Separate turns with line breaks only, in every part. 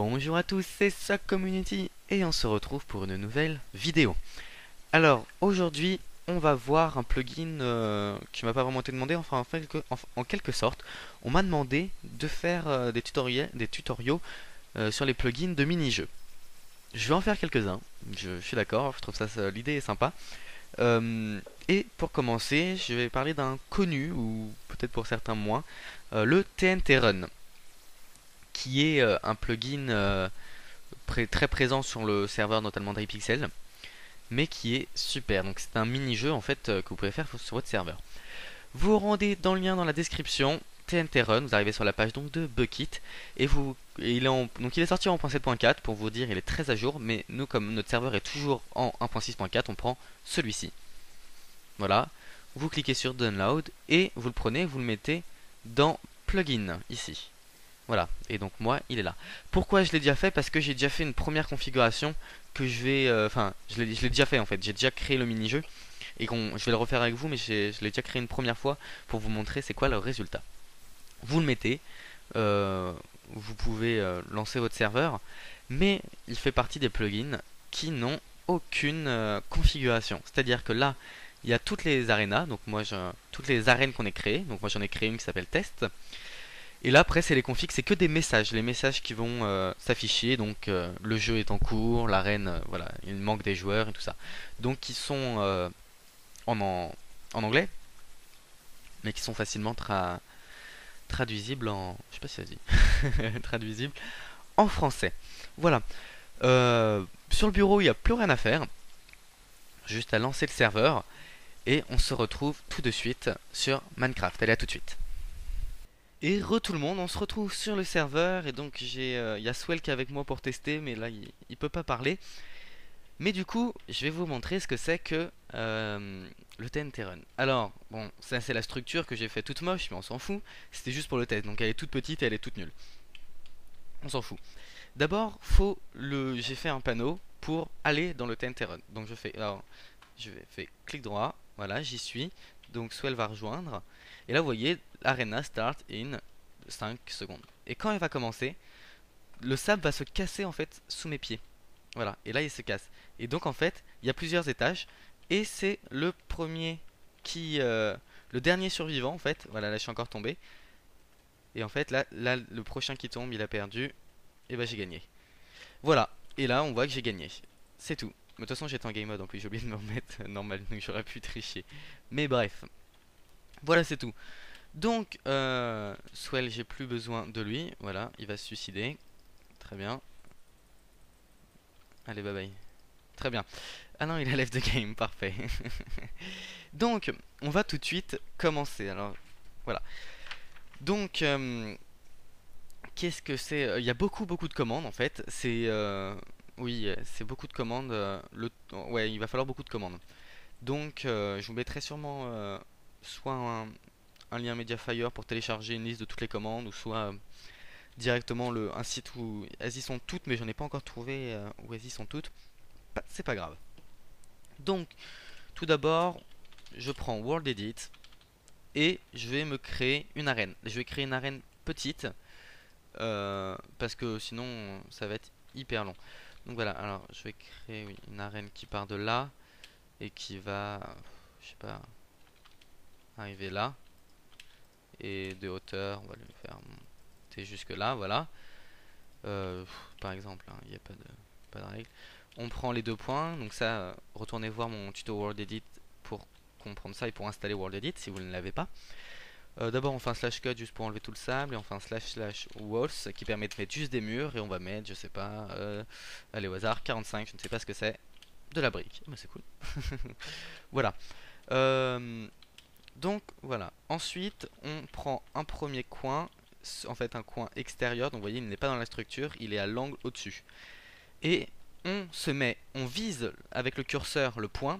Bonjour à tous, c'est Sock Community et on se retrouve pour une nouvelle vidéo. Alors aujourd'hui on va voir un plugin qui m'a pas vraiment été demandé, enfin en quelque sorte. On m'a demandé de faire des tutoriaux sur les plugins de mini-jeux. Je vais en faire quelques-uns, je suis d'accord, je trouve l'idée est sympa. Et pour commencer je vais parler d'un connu, ou peut-être pour certains moins, le TNT Run, qui est un plugin très présent sur le serveur notamment d'hypixel, mais qui est super. Donc c'est un mini-jeu en fait que vous pouvez faire sur votre serveur. Vous vous rendez dans le lien dans la description, TNT Run, vous arrivez sur la page donc de Bukkit, donc il est sorti en 1.7.4 pour vous dire, il est très à jour, mais nous comme notre serveur est toujours en 1.6.4, on prend celui-ci. Voilà, vous cliquez sur Download et vous le prenez, vous le mettez dans Plugin ici. Voilà, et donc moi il est là. Pourquoi je l'ai déjà fait? Parce que j'ai déjà fait une première configuration que je vais... Enfin, je l'ai déjà fait en fait, j'ai déjà créé le mini-jeu. Et je vais le refaire avec vous, mais je l'ai déjà créé une première fois pour vous montrer c'est quoi le résultat. Vous le mettez, vous pouvez lancer votre serveur, mais il fait partie des plugins qui n'ont aucune configuration. C'est-à-dire que là, il y a toutes les arénas, donc toutes les arènes qu'on ait créées, donc moi j'en ai créé une qui s'appelle Test. Et là après c'est les configs, c'est que des messages, les messages qui vont s'afficher, donc le jeu est en cours, l'arène, voilà, il manque des joueurs et tout ça. Donc qui sont en anglais, mais qui sont facilement traduisibles en... Je sais pas si ça se dit. Traduisibles en français. Voilà. Sur le bureau il n'y a plus rien à faire, juste à lancer le serveur, et on se retrouve tout de suite sur Minecraft. Allez, à tout de suite. Et tout le monde, on se retrouve sur le serveur et donc il y a Swell qui est avec moi pour tester, mais là il peut pas parler. Mais du coup, je vais vous montrer ce que c'est que le TNT Run. Alors, bon, ça c'est la structure que j'ai fait toute moche, mais on s'en fout. C'était juste pour le test, donc elle est toute petite et elle est toute nulle. On s'en fout. D'abord, j'ai fait un panneau pour aller dans le TNT Run. Donc je fais clic droit, voilà, j'y suis. Donc Swell va rejoindre. Et là, vous voyez, Arena start in 5 secondes. Et quand il va commencer, le sable va se casser en fait sous mes pieds. Voilà, et là il se casse. Et donc en fait, il y a plusieurs étages. Et c'est le premier le dernier survivant en fait. Voilà, là je suis encore tombé. Et en fait, là le prochain qui tombe, il a perdu. Et bah j'ai gagné. Voilà, et là on voit que j'ai gagné. C'est tout. Mais de toute façon j'étais en game mode en plus, j'ai oublié de me remettre normal, donc j'aurais pu tricher. Mais bref, voilà c'est tout. Donc, Swell, j'ai plus besoin de lui. Voilà, il va se suicider. Très bien. Allez, bye bye. Très bien. Ah non, il a left the game, parfait. Donc, on va tout de suite commencer. Alors, voilà. Donc, qu'est-ce que c'est? Il y a beaucoup de commandes en fait. Oui, c'est beaucoup de commandes. Ouais, il va falloir beaucoup de commandes. Donc, je vous mettrai sûrement soit un lien Mediafire pour télécharger une liste de toutes les commandes, ou soit directement un site où elles y sont toutes, mais j'en ai pas encore trouvé où elles y sont toutes. C'est pas grave. Donc, tout d'abord, je prends World Edit et je vais me créer une arène. Je vais créer une arène petite parce que sinon ça va être hyper long. Donc voilà, alors je vais créer une arène qui part de là et qui va, je sais pas, arriver là. Et de hauteur, on va le faire monter jusque là, voilà. Par exemple, il n'y a pas de règle. On prend les deux points, donc ça, retournez voir mon tuto World Edit pour comprendre ça et pour installer World Edit si vous ne l'avez pas. D'abord on fait un slash cut juste pour enlever tout le sable, et on fait un slash walls qui permet de mettre juste des murs, et on va mettre, je sais pas, allez au hasard, 45, je ne sais pas ce que c'est, de la brique. Oh, bah, c'est cool. Voilà. Donc voilà. Ensuite on prend un premier coin, en fait un coin extérieur, donc vous voyez il n'est pas dans la structure, il est à l'angle au-dessus. Et on vise avec le curseur le point,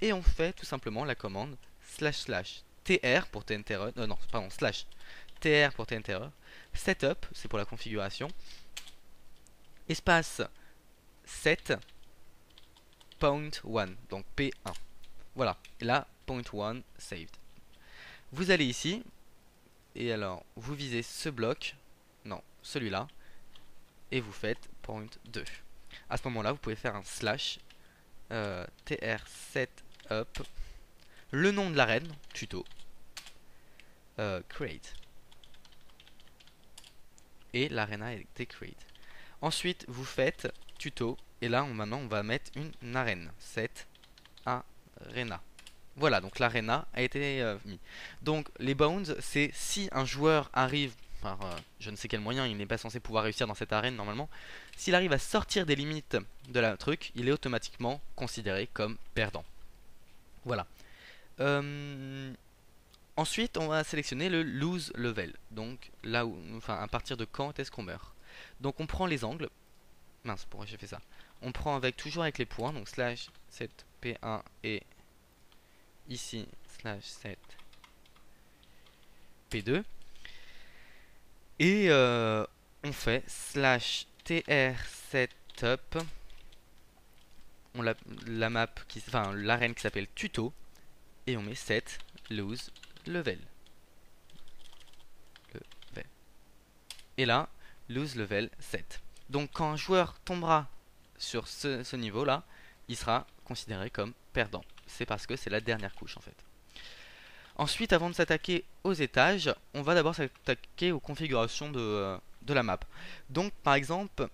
et on fait tout simplement la commande /tr pour TNT Run, non pardon, /tr pour TNT Run, setup c'est pour la configuration, espace 7.1, donc P1. Voilà, et là .1 saved. Vous allez ici, et alors vous visez ce bloc, non celui-là, et vous faites point 2. À ce moment-là, vous pouvez faire un slash tr setup, le nom de l'arène, tuto, create. Et l'arena a été create. Ensuite, vous faites tuto, et là, maintenant, on va mettre une arène, set arena. Voilà, donc l'arena a été mis. Donc les bounds, c'est si un joueur arrive par je ne sais quel moyen, il n'est pas censé pouvoir réussir dans cette arène normalement. S'il arrive à sortir des limites de la truc, il est automatiquement considéré comme perdant. Voilà. Ensuite, on va sélectionner le lose level. Donc là où, enfin, à partir de quand est-ce qu'on meurt. Donc on prend les angles. Mince, pourquoi j'ai fait ça? On prend avec toujours avec les points, donc slash 7 P1 et ici slash 7 P2 et on fait slash tr setup, on la map qui, enfin l'arène qui s'appelle tuto, et on met set lose level. Et là lose level 7. Donc quand un joueur tombera sur ce niveau là, il sera considéré comme perdant. C'est parce que c'est la dernière couche en fait. Ensuite, avant de s'attaquer aux étages, on va d'abord s'attaquer aux configurations de la map. Donc, par exemple,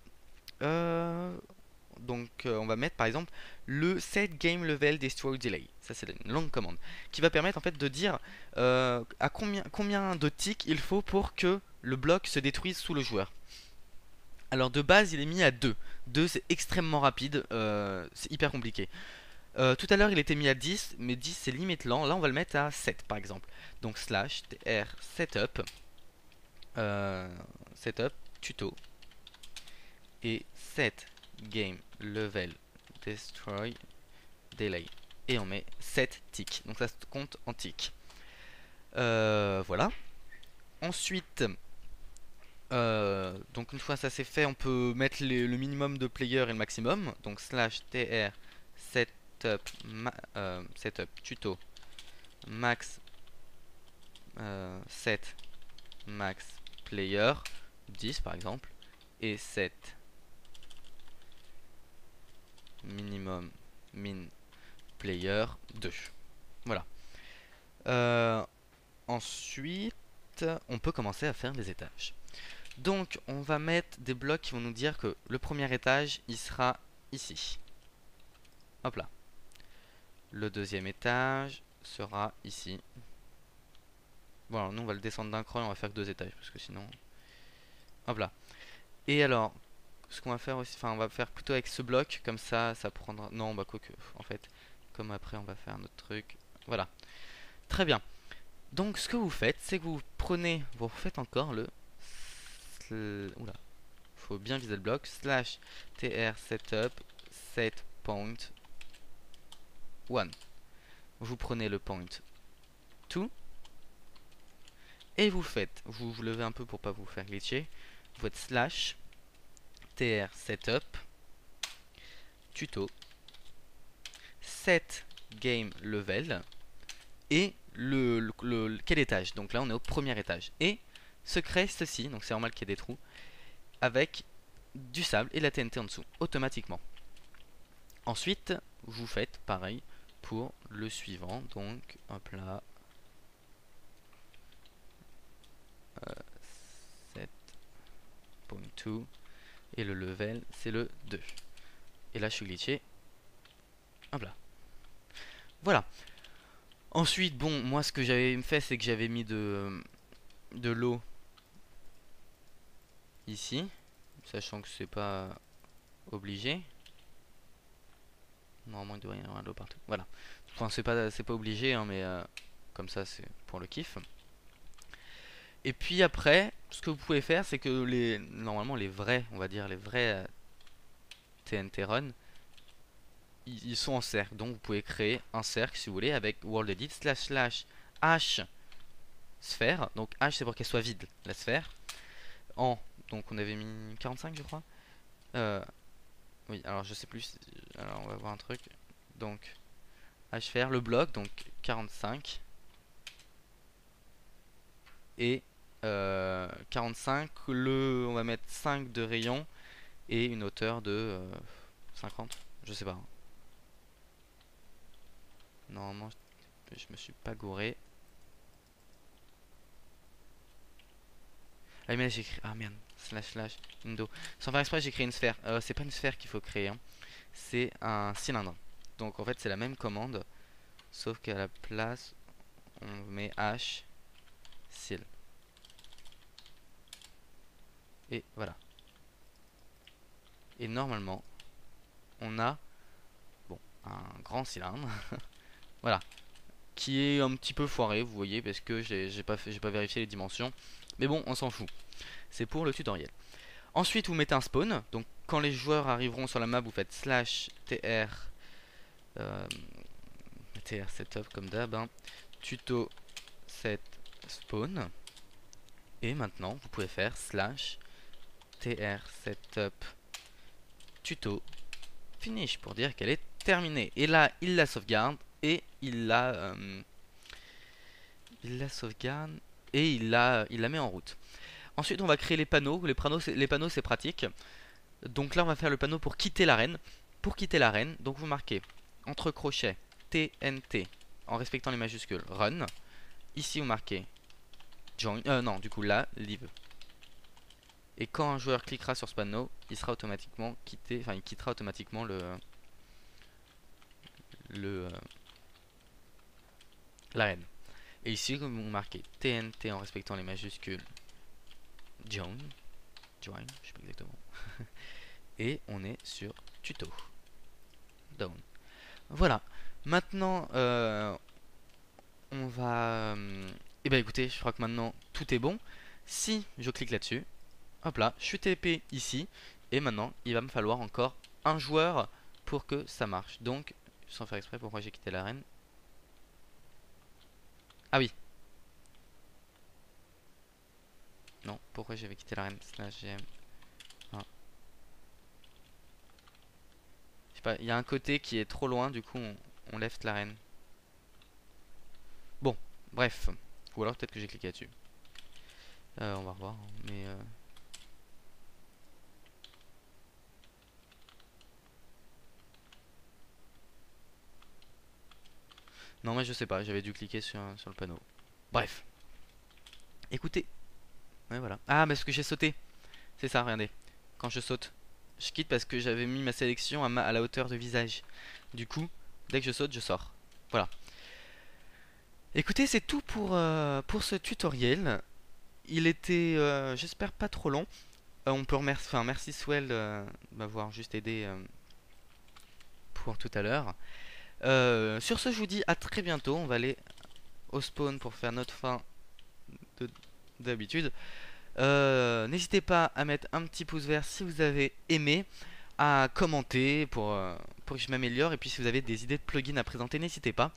on va mettre par exemple le set game level destroy delay. Ça, c'est une longue commande qui va permettre en fait de dire à combien de ticks il faut pour que le bloc se détruise sous le joueur. Alors de base, il est mis à 2. 2, c'est extrêmement rapide, c'est hyper compliqué. Tout à l'heure il était mis à 10, mais 10 c'est limite lent. Là on va le mettre à 7 par exemple. Donc slash tr setup setup tuto et set game level destroy delay. Et on met 7 ticks. Donc ça se compte en ticks. Voilà. Ensuite, donc une fois ça c'est fait, on peut mettre le minimum de players et le maximum. Donc slash tr setup tuto max set max player 10 par exemple, et set minimum min player 2. Voilà. Ensuite, on peut commencer à faire les étages. Donc, on va mettre des blocs qui vont nous dire que le premier étage, il sera ici. Hop là. Le deuxième étage sera ici. Bon, alors nous on va le descendre d'un cran et on va faire que 2 étages parce que sinon. Hop là. Et alors, ce qu'on va faire aussi, enfin, on va faire plutôt avec ce bloc, comme ça prendra. Non, bah, quoique, en fait, comme après on va faire un autre truc. Voilà. Très bien. Donc, ce que vous faites, c'est que vous prenez, vous faites encore le. Oula. Faut bien viser le bloc. Slash tr setup set point 1. Vous prenez le point 2 et vous faites, vous levez un peu pour pas vous faire glitcher, vous faites slash tr setup tuto set game level et quel étage. Donc là on est au premier étage et se crée ceci, donc c'est normal qu'il y ait des trous avec du sable et de la TNT en dessous automatiquement. Ensuite vous faites pareil pour le suivant, donc hop là 7.2 et le level c'est le 2. Et là je suis glitché. Hop là. Voilà. Ensuite, bon, moi ce que j'avais fait c'est que j'avais mis de l'eau ici, sachant que c'est pas obligé. Normalement il devrait y avoir de l'eau partout. Voilà. Enfin c'est pas obligé hein, mais comme ça c'est pour le kiff. Et puis après, ce que vous pouvez faire c'est que normalement les vrais, on va dire les vrais TNT run, ils sont en cercle. Donc vous pouvez créer un cercle si vous voulez avec world edit slash h sphère. Donc h c'est pour qu'elle soit vide, la sphère. Donc on avait mis 45 je crois. Oui, alors je sais plus. Alors on va voir un truc. Donc h sphère, le bloc, donc 45. Et 45, on va mettre 5 de rayon et une hauteur de 50, je sais pas. Normalement, je me suis pas gouré. Ah mais là j'ai écrit... Ah merde, slash window. Sans faire exprès j'ai créé une sphère. C'est pas une sphère qu'il faut créer, hein. C'est un cylindre. Donc en fait c'est la même commande, sauf qu'à la place on met H cyl. Et voilà. Et normalement on a bon un grand cylindre. Voilà. Qui est un petit peu foiré, vous voyez, parce que j'ai pas vérifié les dimensions. Mais bon, on s'en fout. C'est pour le tutoriel. Ensuite, vous mettez un spawn. Donc, quand les joueurs arriveront sur la map, vous faites slash tr tr setup comme d'hab, hein, tuto set spawn. Et maintenant, vous pouvez faire slash tr setup tuto finish pour dire qu'elle est terminée. Et là, il la sauvegarde et il la sauvegarde et il la met en route. Ensuite, on va créer les panneaux. Les panneaux, c'est pratique. Donc là, on va faire le panneau pour quitter l'arène. Pour quitter l'arène, donc vous marquez entre crochets TNT en respectant les majuscules run. Ici, vous marquez join. Non, du coup là, leave. Et quand un joueur cliquera sur ce panneau, il sera automatiquement quitté. Enfin, il quittera automatiquement l'arène. Et ici, comme vous marquez TNT en respectant les majuscules join, je sais pas exactement. Et on est sur tuto down. Voilà. Maintenant, on va. Et bah écoutez, je crois que maintenant tout est bon. Si je clique là-dessus, hop là, je suis TP ici. Et maintenant, il va me falloir encore un joueur pour que ça marche. Donc, sans faire exprès, pourquoi j'ai quitté l'arène? Ah oui. Non, pourquoi j'avais quitté l'arène? Slash GM. Ah. Je sais pas, il y a un côté qui est trop loin, du coup on left l'arène. Bon, bref. Ou alors peut-être que j'ai cliqué là-dessus. On va revoir, mais... Non mais je sais pas, j'avais dû cliquer sur le panneau. Bref. Écoutez. Ouais voilà. Ah mais parce que j'ai sauté. C'est ça, regardez. Quand je saute, je quitte parce que j'avais mis ma sélection à la hauteur de visage. Du coup, dès que je saute, je sors. Voilà. Écoutez, c'est tout pour ce tutoriel. Il était, j'espère, pas trop long. On peut remercier, enfin merci Swell de m'avoir juste aidé pour tout à l'heure. Sur ce, je vous dis à très bientôt. On va aller au spawn pour faire notre fin d'habitude. N'hésitez pas à mettre un petit pouce vert si vous avez aimé, à commenter pour que je m'améliore. Et puis si vous avez des idées de plugins à présenter, n'hésitez pas.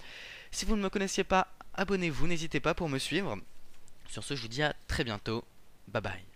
Si vous ne me connaissiez pas, abonnez-vous, n'hésitez pas pour me suivre. Sur ce, je vous dis à très bientôt. Bye bye.